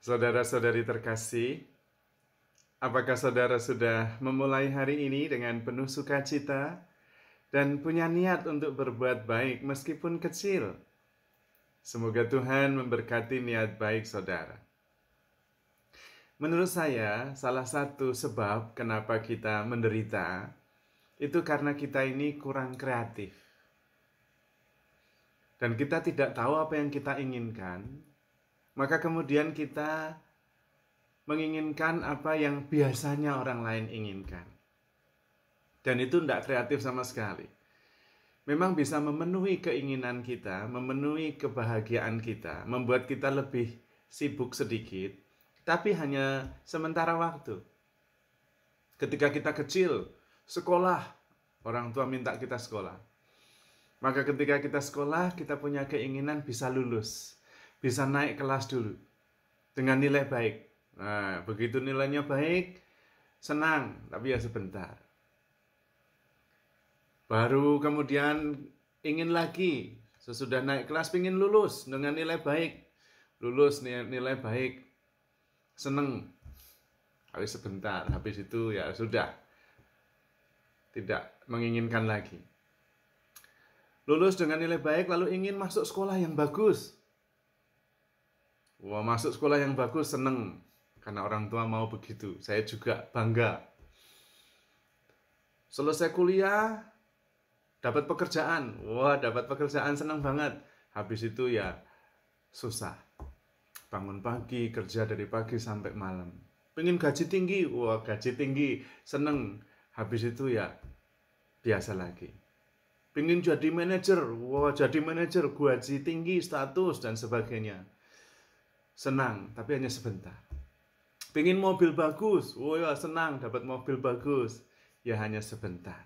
Saudara-saudari terkasih, apakah saudara sudah memulai hari ini dengan penuh sukacita dan punya niat untuk berbuat baik meskipun kecil? Semoga Tuhan memberkati niat baik saudara. Menurut saya, salah satu sebab kenapa kita menderita itu karena kita ini kurang kreatif. Dan kita tidak tahu apa yang kita inginkan, maka kemudian kita menginginkan apa yang biasanya orang lain inginkan. Dan itu tidak kreatif sama sekali. Memang bisa memenuhi keinginan kita, memenuhi kebahagiaan kita, membuat kita lebih sibuk sedikit, tapi hanya sementara waktu. Ketika kita kecil, sekolah, orang tua minta kita sekolah. Maka ketika kita sekolah, kita punya keinginan bisa lulus, bisa naik kelas dulu, dengan nilai baik. Nah, begitu nilainya baik, senang, tapi ya sebentar. Baru kemudian ingin lagi, sesudah naik kelas ingin lulus dengan nilai baik. Lulus nilai baik, senang, tapi sebentar, habis itu ya sudah, tidak menginginkan lagi. Lulus dengan nilai baik lalu ingin masuk sekolah yang bagus. Wah, masuk sekolah yang bagus seneng karena orang tua mau begitu. Saya juga bangga. Selesai kuliah, dapat pekerjaan. Wah, dapat pekerjaan seneng banget. Habis itu ya susah. Bangun pagi, kerja dari pagi sampai malam. Pengen gaji tinggi. Wah, gaji tinggi, seneng. Habis itu ya biasa lagi. Pengen jadi manajer. Wah, jadi manajer, gaji tinggi, status dan sebagainya. Senang, tapi hanya sebentar. Pengen mobil bagus, wah ya senang dapat mobil bagus, ya hanya sebentar.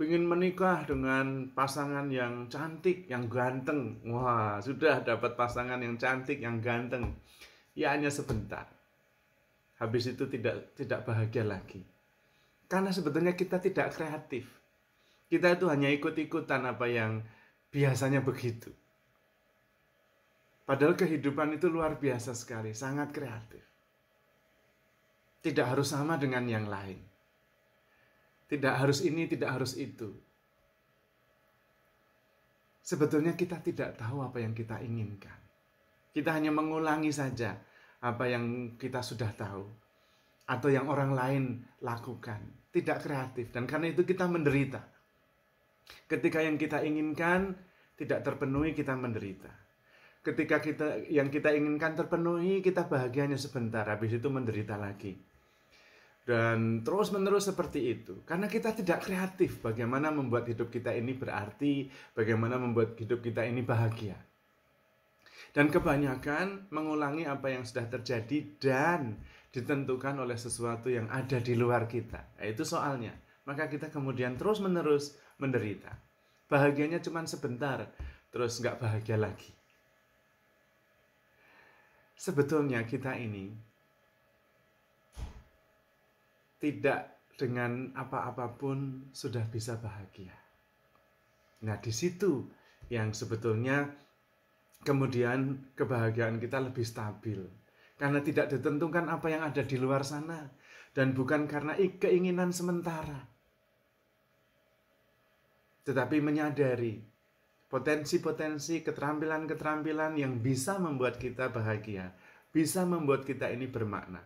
Pengen menikah dengan pasangan yang cantik, yang ganteng, wah sudah dapat pasangan yang cantik, yang ganteng, ya hanya sebentar. Habis itu tidak bahagia lagi. Karena sebetulnya kita tidak kreatif. Kita itu hanya ikut-ikutan apa yang biasanya begitu. Padahal kehidupan itu luar biasa sekali, sangat kreatif. Tidak harus sama dengan yang lain. Tidak harus ini, tidak harus itu. Sebetulnya kita tidak tahu apa yang kita inginkan. Kita hanya mengulangi saja apa yang kita sudah tahu. Atau yang orang lain lakukan. Tidak kreatif. Dan karena itu kita menderita. Ketika yang kita inginkan tidak terpenuhi, kita menderita. Ketika yang kita inginkan terpenuhi, kita bahagianya sebentar, habis itu menderita lagi. Dan terus-menerus seperti itu. Karena kita tidak kreatif bagaimana membuat hidup kita ini berarti, bagaimana membuat hidup kita ini bahagia. Dan kebanyakan mengulangi apa yang sudah terjadi dan ditentukan oleh sesuatu yang ada di luar kita. Itu soalnya. Maka kita kemudian terus-menerus menderita. Bahagianya cuma sebentar, terus nggak bahagia lagi. Sebetulnya kita ini tidak dengan apa-apapun sudah bisa bahagia. Nah, di situ yang sebetulnya kemudian kebahagiaan kita lebih stabil. Karena tidak ditentukan apa yang ada di luar sana. Dan bukan karena keinginan sementara. Tetapi menyadari potensi-potensi, keterampilan-keterampilan yang bisa membuat kita bahagia. Bisa membuat kita ini bermakna.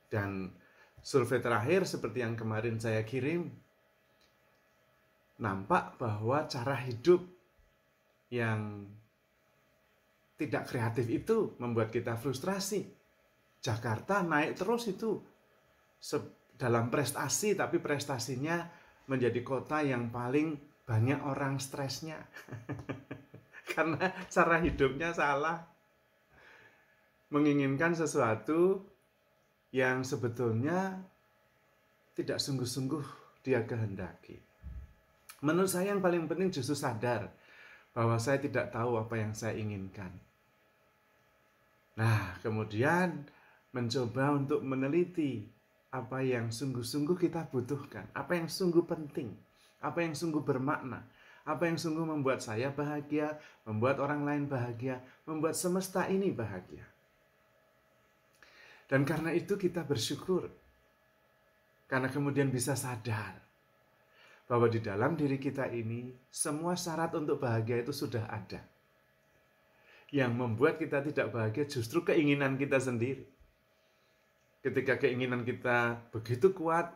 Dan survei terakhir seperti yang kemarin saya kirim, nampak bahwa cara hidup yang tidak kreatif itu membuat kita frustrasi. Jakarta naik terus itu dalam prestasi, tapi prestasinya menjadi kota yang paling banyak orang stresnya. Karena cara hidupnya salah. Menginginkan sesuatu yang sebetulnya tidak sungguh-sungguh dia kehendaki. Menurut saya yang paling penting justru sadar bahwa saya tidak tahu apa yang saya inginkan. Nah, kemudian mencoba untuk meneliti apa yang sungguh-sungguh kita butuhkan, apa yang sungguh penting, apa yang sungguh bermakna, Apa yang sungguh membuat saya bahagia, membuat orang lain bahagia, membuat semesta ini bahagia. Dan karena itu kita bersyukur. Karena kemudian bisa sadar bahwa di dalam diri kita ini semua syarat untuk bahagia itu sudah ada. Yang membuat kita tidak bahagia justru keinginan kita sendiri. Ketika keinginan kita begitu kuat,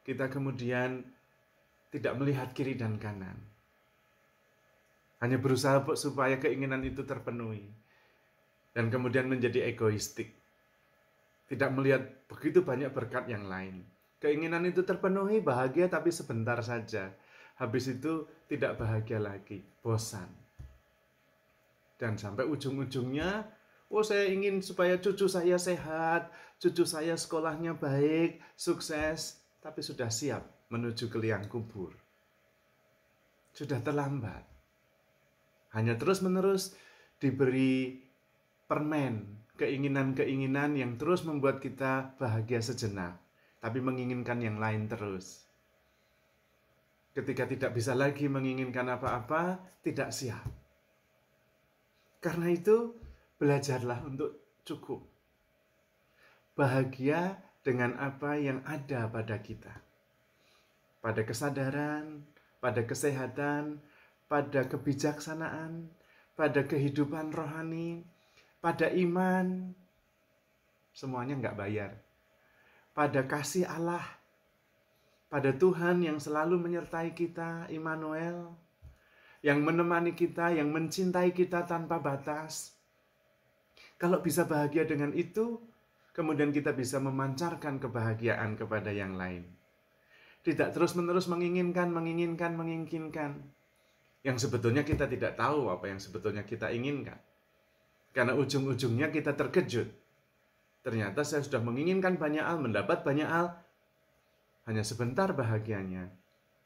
kita kemudian tidak melihat kiri dan kanan. Hanya berusaha supaya keinginan itu terpenuhi. Dan kemudian menjadi egoistik. Tidak melihat begitu banyak berkat yang lain. Keinginan itu terpenuhi, bahagia tapi sebentar saja. Habis itu tidak bahagia lagi, bosan. Dan sampai ujung-ujungnya, saya ingin supaya cucu saya sehat, cucu saya sekolahnya baik, sukses, tapi sudah siap menuju ke liang kubur. Sudah terlambat. Hanya terus-menerus diberi permen, keinginan-keinginan yang terus membuat kita bahagia sejenak, tapi menginginkan yang lain terus. Ketika tidak bisa lagi menginginkan apa-apa, tidak siap. Karena itu, belajarlah untuk cukup. Bahagia dengan apa yang ada pada kita. Pada kesadaran, pada kesehatan, pada kebijaksanaan, pada kehidupan rohani, pada iman, semuanya nggak bayar. Pada kasih Allah, pada Tuhan yang selalu menyertai kita, Immanuel, yang menemani kita, yang mencintai kita tanpa batas. Kalau bisa bahagia dengan itu, kemudian kita bisa memancarkan kebahagiaan kepada yang lain. Tidak terus-menerus menginginkan. Yang sebetulnya kita tidak tahu apa yang sebetulnya kita inginkan. Karena ujung-ujungnya kita terkejut. Ternyata saya sudah menginginkan banyak hal, mendapat banyak hal. Hanya sebentar bahagianya.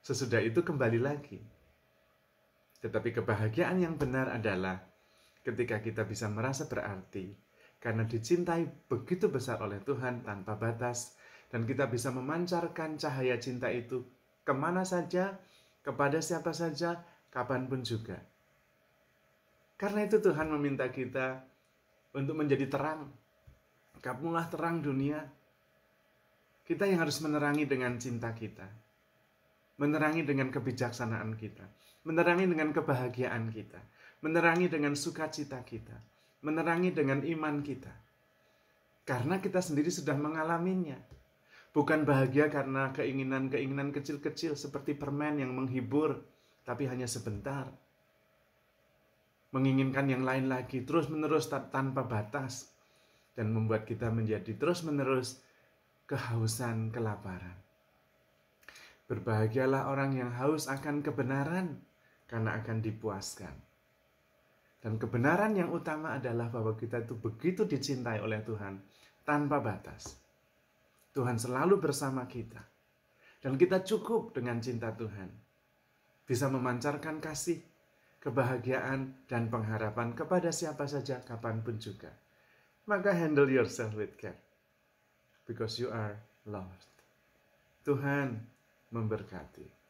Sesudah itu kembali lagi. Tetapi kebahagiaan yang benar adalah ketika kita bisa merasa berarti. Karena dicintai begitu besar oleh Tuhan tanpa batas. Dan kita bisa memancarkan cahaya cinta itu kemana saja, kepada siapa saja, kapanpun juga. Karena itu Tuhan meminta kita untuk menjadi terang. Kamulah terang dunia. Kita yang harus menerangi dengan cinta kita. Menerangi dengan kebijaksanaan kita. Menerangi dengan kebahagiaan kita. Menerangi dengan sukacita kita. Menerangi dengan iman kita. Karena kita sendiri sudah mengalaminya. Bukan bahagia karena keinginan-keinginan kecil-kecil seperti permen yang menghibur, tapi hanya sebentar. Menginginkan yang lain lagi, terus-menerus tanpa batas. Dan membuat kita menjadi terus-menerus kehausan, kelaparan. Berbahagialah orang yang haus akan kebenaran, karena akan dipuaskan. Dan kebenaran yang utama adalah bahwa kita itu begitu dicintai oleh Tuhan, tanpa batas. Tuhan selalu bersama kita. Dan kita cukup dengan cinta Tuhan. Bisa memancarkan kasih, kebahagiaan, dan pengharapan kepada siapa saja, kapanpun juga. Maka handle yourself with care. Because you are loved. Tuhan memberkati.